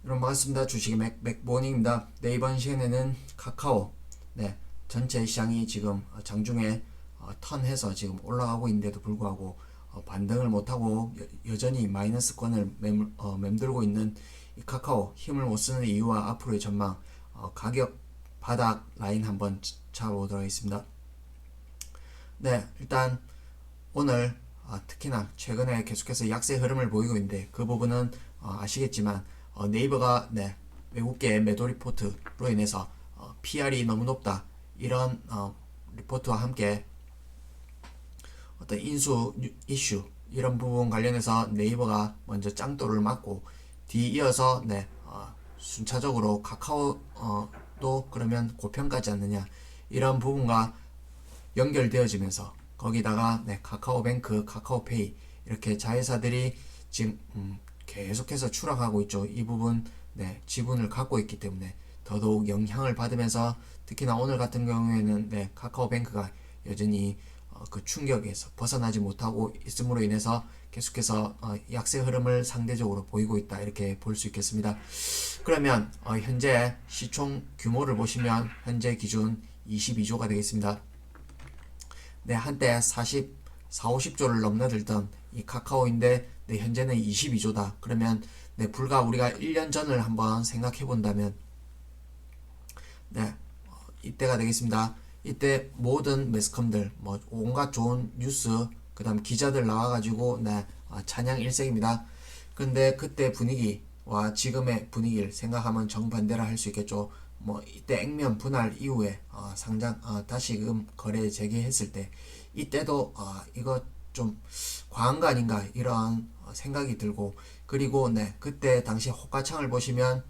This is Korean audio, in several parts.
여러분 반갑습니다. 주식의 맥모닝입니다. 네, 이번 시간에는 카카오 전체 시장이 지금 장중에 턴해서 지금 올라가고 있는데도 불구하고 반등을 못하고 여전히 마이너스권을 맴돌고 있는 이 카카오 힘을 못 쓰는 이유와 앞으로의 전망, 가격 바닥 라인 한번 잡아보도록 하겠습니다. 네, 일단 오늘 특히나 최근에 계속해서 약세 흐름을 보이고 있는데 그 부분은 아시겠지만 네이버가 외국계 매도 리포트로 인해서 PR이 너무 높다 이런 리포트와 함께 어떤 인수 이슈 이런 부분 관련해서 네이버가 먼저 짱돌을 맞고 뒤이어서 순차적으로 카카오도 그러면 고평가지 않느냐 이런 부분과 연결되어지면서 거기다가 카카오뱅크, 카카오페이 이렇게 자회사들이 지금 계속해서 추락하고 있죠. 이 부분 지분을 갖고 있기 때문에 더더욱 영향을 받으면서 특히나 오늘 같은 경우에는 카카오뱅크가 여전히 그 충격에서 벗어나지 못하고 있음으로 인해서 계속해서 약세 흐름을 상대적으로 보이고 있다 이렇게 볼 수 있겠습니다. 그러면 현재 시총 규모를 보시면 현재 기준 22조가 되겠습니다. 한때 50조를 넘나들던 이 카카오인데 현재는 22조다. 그러면 불과 우리가 1년 전을 한번 생각해 본다면 이때가 되겠습니다. 이때 모든 매스컴들 온갖 좋은 뉴스 그다음 기자들 나와가지고 찬양 일색입니다. 근데 그때 분위기와 지금의 분위기를 생각하면 정반대라 할 수 있겠죠. 이때 액면 분할 이후에 상장 다시금 거래 재개했을 때 이때도 이거 좀 과한 거 아닌가 이런 생각이 들고 그리고 그때 당시 호가창을 보시면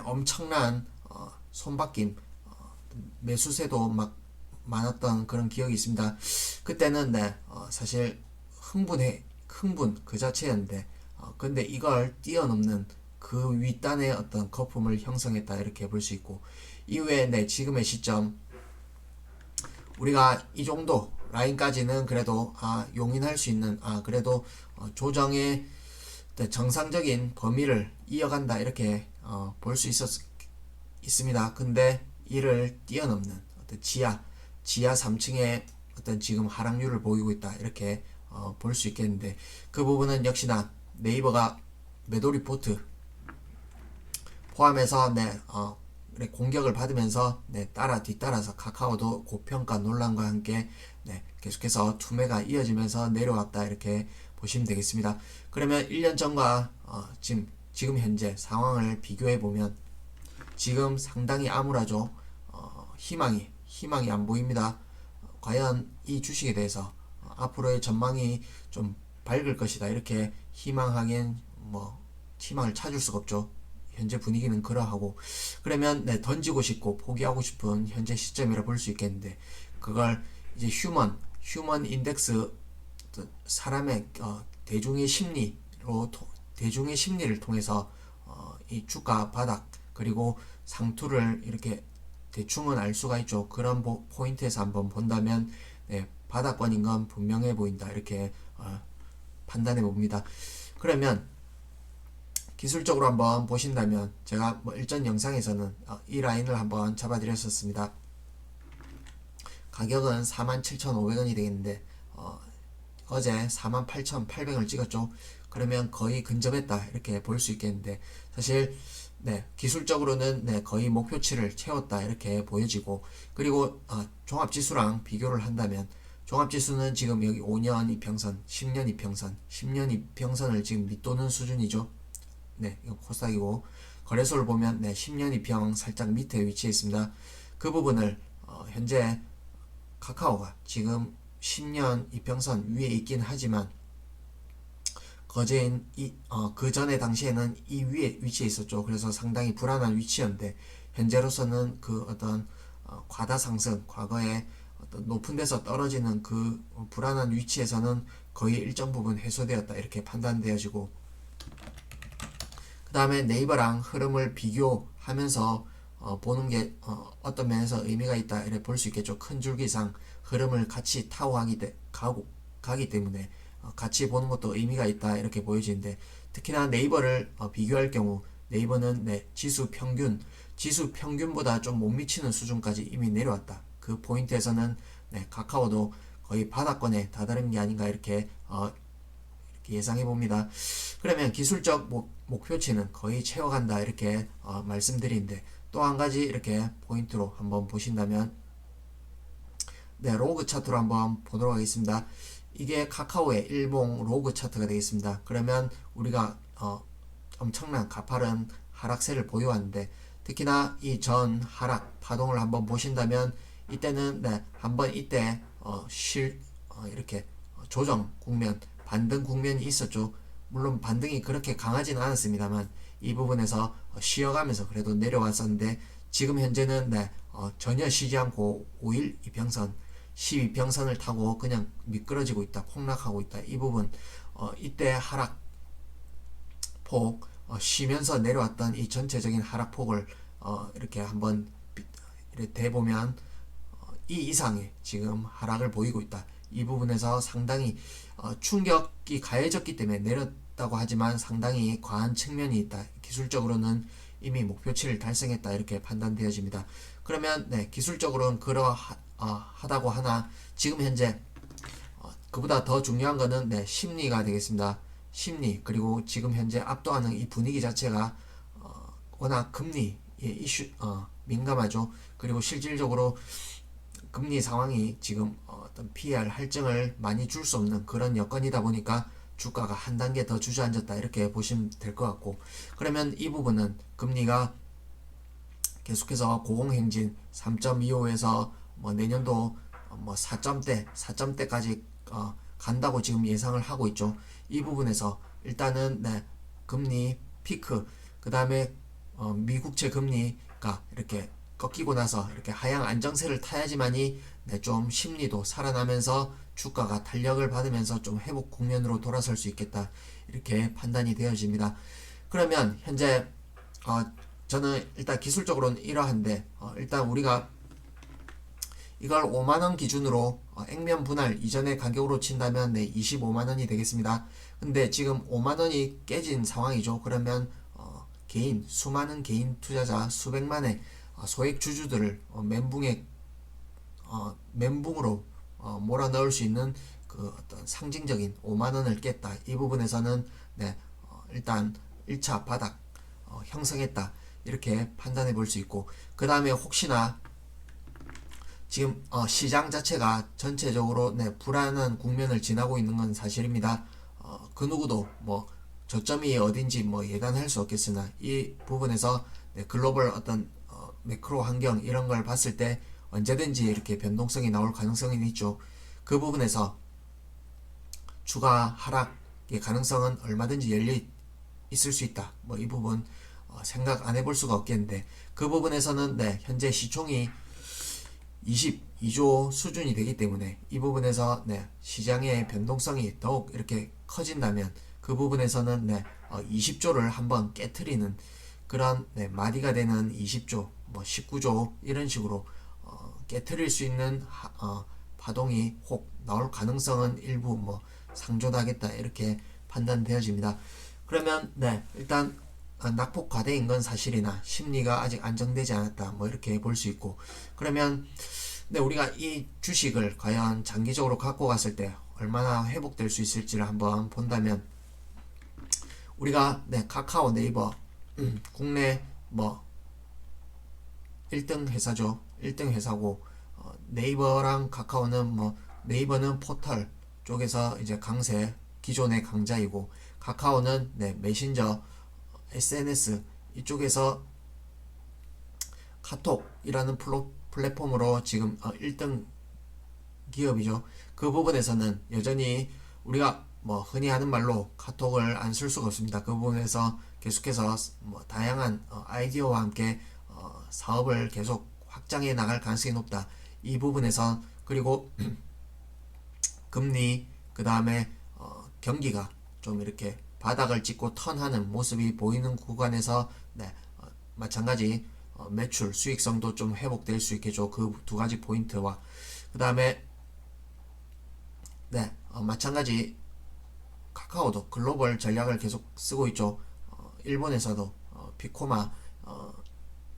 엄청난 손바뀜 매수세도 막 많았던 그런 기억이 있습니다. 그때는 사실 흥분 그 자체였는데 근데 이걸 뛰어넘는 그 윗단의 어떤 거품을 형성했다 이렇게 볼 수 있고 이후에 지금의 시점 우리가 이 정도 라인까지는 그래도 용인할 수 있는 그래도 조정의 정상적인 범위를 이어간다 이렇게 볼 수 있습니다. 근데 이를 뛰어넘는 어떤 지하 3층의 어떤 지금 하락률을 보이고 있다 이렇게 볼 수 있겠는데 그 부분은 역시나 네이버가 매도 리포트 포함해서 공격을 받으면서 뒤따라서 카카오도 고평가 논란과 함께 계속해서 투매가 이어지면서 내려왔다 이렇게 보시면 되겠습니다. 그러면 1년 전과 지금 현재 상황을 비교해 보면 지금 상당히 암울하죠. 희망이 안 보입니다. 과연 이 주식에 대해서 앞으로의 전망이 좀 밝을 것이다 이렇게 희망하기엔 희망을 찾을 수가 없죠. 현재 분위기는 그러하고 그러면 던지고 싶고 포기하고 싶은 현재 시점이라 볼 수 있겠는데 그걸 이제 휴먼 인덱스 사람의 대중의 심리를 통해서 이 주가 바닥 그리고 상투를 이렇게 대충은 알 수가 있죠. 그런 포인트에서 한번 본다면 바닥권인 건 분명해 보인다 이렇게 판단해 봅니다. 그러면 기술적으로 한번 보신다면 제가 일전 영상에서는 이 라인을 한번 잡아드렸었습니다. 가격은 47,500원이 되겠는데 어제 48,800원을 찍었죠. 그러면 거의 근접했다 이렇게 볼 수 있겠는데 사실 기술적으로는 거의 목표치를 채웠다 이렇게 보여지고 그리고 종합지수랑 비교를 한다면 종합지수는 지금 여기 5년 이평선, 10년 이평선, 10년 이평선을 지금 밑도는 수준이죠. 이거 코스닥이고 거래소를 보면 10년 이평 살짝 밑에 위치해 있습니다. 그 부분을 현재 카카오가 지금 10년 이평선 위에 있긴 하지만 거제인 그 전에 당시에는 이 위에 위치해 있었죠. 그래서 상당히 불안한 위치였는데 현재로서는 그 어떤 과다 상승 과거에 어떤 높은 데서 떨어지는 그 불안한 위치에서는 거의 일정 부분 해소되었다 이렇게 판단되어지고 그 다음에 네이버랑 흐름을 비교하면서 보는 게 어떤 면에서 의미가 있다 이렇게 볼 수 있겠죠. 큰 줄기상 흐름을 같이 타고 가기 때문에 같이 보는 것도 의미가 있다 이렇게 보여지는데 특히나 네이버를 비교할 경우 네이버는 지수 평균보다 좀 못 미치는 수준까지 이미 내려왔다. 그 포인트에서는 카카오도 거의 바닥권에 다다른 게 아닌가 이렇게 예상해 봅니다. 그러면 기술적 목표치는 거의 채워간다 이렇게 말씀드리는데, 또 한 가지 이렇게 포인트로 한번 보신다면 로그 차트로 한번 보도록 하겠습니다. 이게 카카오의 일봉 로그 차트가 되겠습니다. 그러면 우리가 엄청난 가파른 하락세를 보유하는데, 특히나 이 전 하락 파동을 한번 보신다면 이때는 한번 이때 이렇게 조정 국면, 반등 국면이 있었죠. 물론 반등이 그렇게 강하지는 않았습니다만 이 부분에서 쉬어가면서 그래도 내려왔었는데, 지금 현재는 전혀 쉬지 않고 5일 이평선 12평선을 타고 그냥 미끄러지고 있다, 폭락하고 있다. 이 부분 이때 하락폭 쉬면서 내려왔던 이 전체적인 하락폭을 이렇게 한번 이렇게 대보면 이 이상의 지금 하락을 보이고 있다. 이 부분에서 상당히 충격이 가해졌기 때문에 내렸다고 하지만 상당히 과한 측면이 있다. 기술적으로는 이미 목표치를 달성했다 이렇게 판단되어집니다. 그러면 기술적으로는 그러하다고 하나 지금 현재 그보다 더 중요한 거는 심리가 되겠습니다. 심리, 그리고 지금 현재 압도하는 이 분위기 자체가 워낙 금리에 민감하죠. 그리고 실질적으로 금리 상황이 지금 어떤 PR 할증을 많이 줄 수 없는 그런 여건이다 보니까 주가가 한 단계 더 주저앉았다 이렇게 보시면 될 것 같고, 그러면 이 부분은 금리가 계속해서 고공행진 3.25에서 내년도 4점대까지 간다고 지금 예상을 하고 있죠. 이 부분에서 일단은 금리 피크, 그 다음에 미국채 금리가 이렇게 꺾이고 나서 이렇게 하향 안정세를 타야지만이 좀 심리도 살아나면서 주가가 탄력을 받으면서 좀 회복 국면으로 돌아설 수 있겠다 이렇게 판단이 되어집니다. 그러면 현재 저는 일단 기술적으로는 이러한데, 일단 우리가 이걸 5만원 기준으로 액면 분할 이전의 가격으로 친다면 25만원이 되겠습니다. 근데 지금 5만원이 깨진 상황이죠. 그러면 수많은 개인 투자자 수백만의 소액 주주들을 멘붕으로 몰아넣을 수 있는 그 어떤 상징적인 5만원을 깼다. 이 부분에서는 일단 1차 바닥 형성했다 이렇게 판단해 볼 수 있고, 그 다음에 혹시나 지금 시장 자체가 전체적으로 불안한 국면을 지나고 있는 건 사실입니다. 그 누구도 저점이 어딘지 예단할 수 없겠으나 이 부분에서 글로벌 어떤 매크로 환경 이런 걸 봤을 때 언제든지 이렇게 변동성이 나올 가능성이 있죠. 그 부분에서 주가 하락의 가능성은 얼마든지 열려 있을 수 있다. 이 부분 생각 안 해볼 수가 없겠는데, 그 부분에서는 현재 시총이 22조 수준이 되기 때문에 이 부분에서 시장의 변동성이 더욱 이렇게 커진다면 그 부분에서는 20조를 한번 깨트리는 그런 마디가 되는 20조, 19조 이런 식으로 깨트릴 수 있는 파동이 혹 나올 가능성은 일부 상존하겠다 이렇게 판단되어집니다. 그러면 일단 낙폭 과대인 건 사실이나 심리가 아직 안정되지 않았다 이렇게 볼 수 있고, 그러면 우리가 이 주식을 과연 장기적으로 갖고 갔을 때 얼마나 회복될 수 있을지를 한번 본다면, 우리가 카카오, 네이버 국내 1등 회사죠. 1등 회사고 네이버랑 카카오는 네이버는 포털 쪽에서 이제 강세, 기존의 강자이고, 카카오는 메신저 SNS 이쪽에서 카톡이라는 플랫폼으로 지금 1등 기업이죠. 그 부분에서는 여전히 우리가 흔히 하는 말로 카톡을 안 쓸 수가 없습니다. 그 부분에서 계속해서 다양한 아이디어와 함께 사업을 계속 확장해 나갈 가능성이 높다. 이 부분에서 그리고 금리, 그 다음에 경기가 좀 이렇게 바닥을 찍고 턴하는 모습이 보이는 구간에서 마찬가지 매출 수익성도 좀 회복될 수 있겠죠. 그 두 가지 포인트와 그 다음에 마찬가지 카카오도 글로벌 전략을 계속 쓰고 있죠. 일본에서도 피코마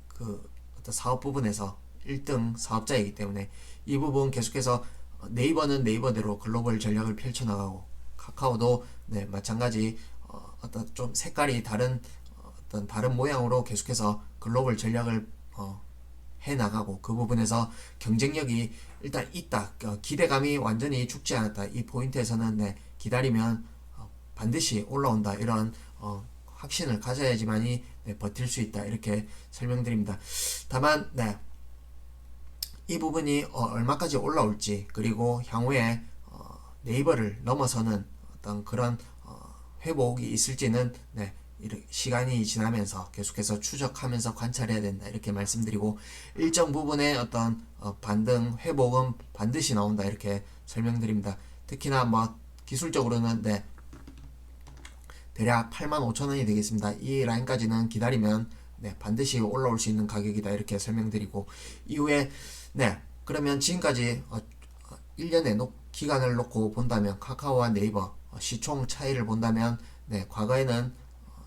그 어떤 사업 부분에서 1등 사업자이기 때문에 이 부분 계속해서 네이버는 네이버대로 글로벌 전략을 펼쳐나가고 카카오도 네, 마찬가지 어떤 좀 색깔이 다른 어떤 다른 모양으로 계속해서 글로벌 전략을 해 나가고 그 부분에서 경쟁력이 일단 있다. 기대감이 완전히 죽지 않았다. 이 포인트에서는 네, 기다리면 반드시 올라온다. 이런 확신을 가져야지만이 네, 버틸 수 있다. 이렇게 설명드립니다. 다만 네, 이 부분이 얼마까지 올라올지 그리고 향후에 네이버를 넘어서는 어떤 그런 회복이 있을지는 네, 시간이 지나면서 계속해서 추적하면서 관찰해야 된다 이렇게 말씀드리고 일정 부분의 어떤 반등 회복은 반드시 나온다 이렇게 설명드립니다. 특히나 뭐 기술적으로는 네, 대략 85,000원이 되겠습니다. 이 라인까지는 기다리면 네, 반드시 올라올 수 있는 가격이다 이렇게 설명드리고 이후에 네, 그러면 지금까지 1년의 기간을 놓고 본다면 카카오와 네이버 시총 차이를 본다면 네, 과거에는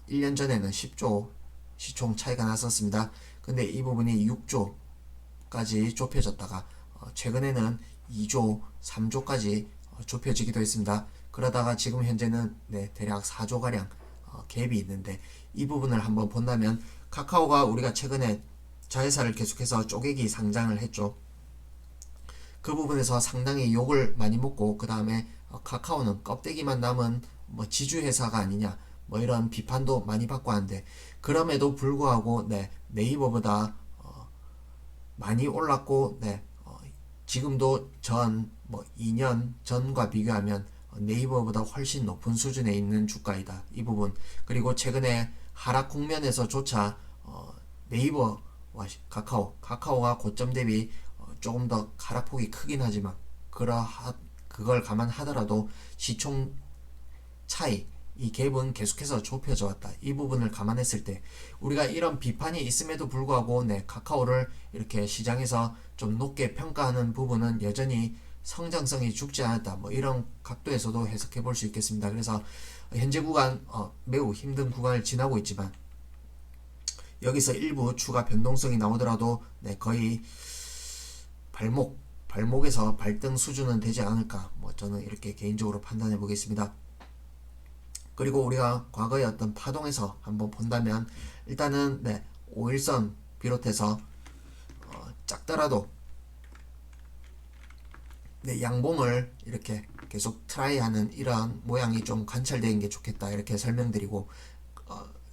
1년 전에는 10조 시총 차이가 났었습니다. 근데 이 부분이 6조까지 좁혀졌다가 최근에는 2조, 3조까지 좁혀지기도 했습니다. 그러다가 지금 현재는 네, 대략 4조가량 갭이 있는데 이 부분을 한번 본다면 카카오가 우리가 최근에 자회사를 계속해서 쪼개기 상장을 했죠. 그 부분에서 상당히 욕을 많이 먹고 그 다음에 카카오는 껍데기만 남은 뭐 지주회사가 아니냐 뭐 이런 비판도 많이 받고 하는데 그럼에도 불구하고 네, 네이버보다 많이 올랐고 네, 지금도 뭐 2년 전과 비교하면 네이버보다 훨씬 높은 수준에 있는 주가이다. 이 부분 그리고 최근에 하락 국면에서조차 네이버와 카카오가 고점 대비 조금 더 하락폭이 크긴 하지만 그걸 감안하더라도 시총 차이 이 갭은 계속해서 좁혀져 왔다. 이 부분을 감안했을 때 우리가 이런 비판이 있음에도 불구하고 네, 카카오를 이렇게 시장에서 좀 높게 평가하는 부분은 여전히 성장성이 죽지 않았다. 뭐 이런 각도에서도 해석해 볼 수 있겠습니다. 그래서 현재 구간 매우 힘든 구간을 지나고 있지만 여기서 일부 추가 변동성이 나오더라도 네, 거의 발목에서 발등 수준은 되지 않을까. 뭐 저는 이렇게 개인적으로 판단해 보겠습니다. 그리고 우리가 과거의 어떤 파동에서 한번 본다면 일단은 네, 5일선 비롯해서 작더라도 네, 양봉을 이렇게 계속 트라이하는 이러한 모양이 좀 관찰되는 게 좋겠다 이렇게 설명드리고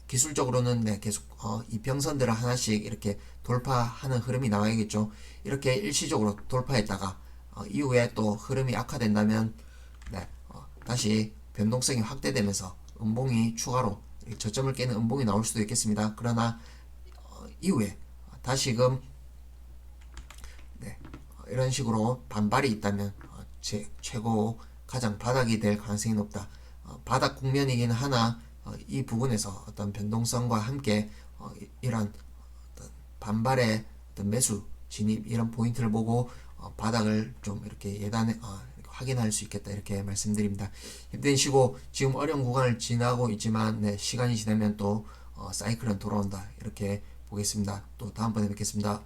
기술적으로는 네, 계속 이평선들을 하나씩 이렇게 돌파하는 흐름이 나와야겠죠. 이렇게 일시적으로 돌파했다가 이후에 또 흐름이 악화된다면 네, 다시 변동성이 확대되면서 음봉이 추가로 저점을 깨는 음봉이 나올 수도 있겠습니다. 그러나 이후에 다시금 네, 이런 식으로 반발이 있다면 최고 가장 바닥이 될 가능성이 높다. 바닥 국면이긴 하나 이 부분에서 어떤 변동성과 함께 이런 어떤 반발의 어떤 매수 진입 이런 포인트를 보고 바닥을 좀 이렇게 확인할 수 있겠다 이렇게 말씀드립니다. 힘드시고 지금 어려운 구간을 지나고 있지만 네, 시간이 지나면 또 사이클은 돌아온다 이렇게 보겠습니다. 또 다음번에 뵙겠습니다.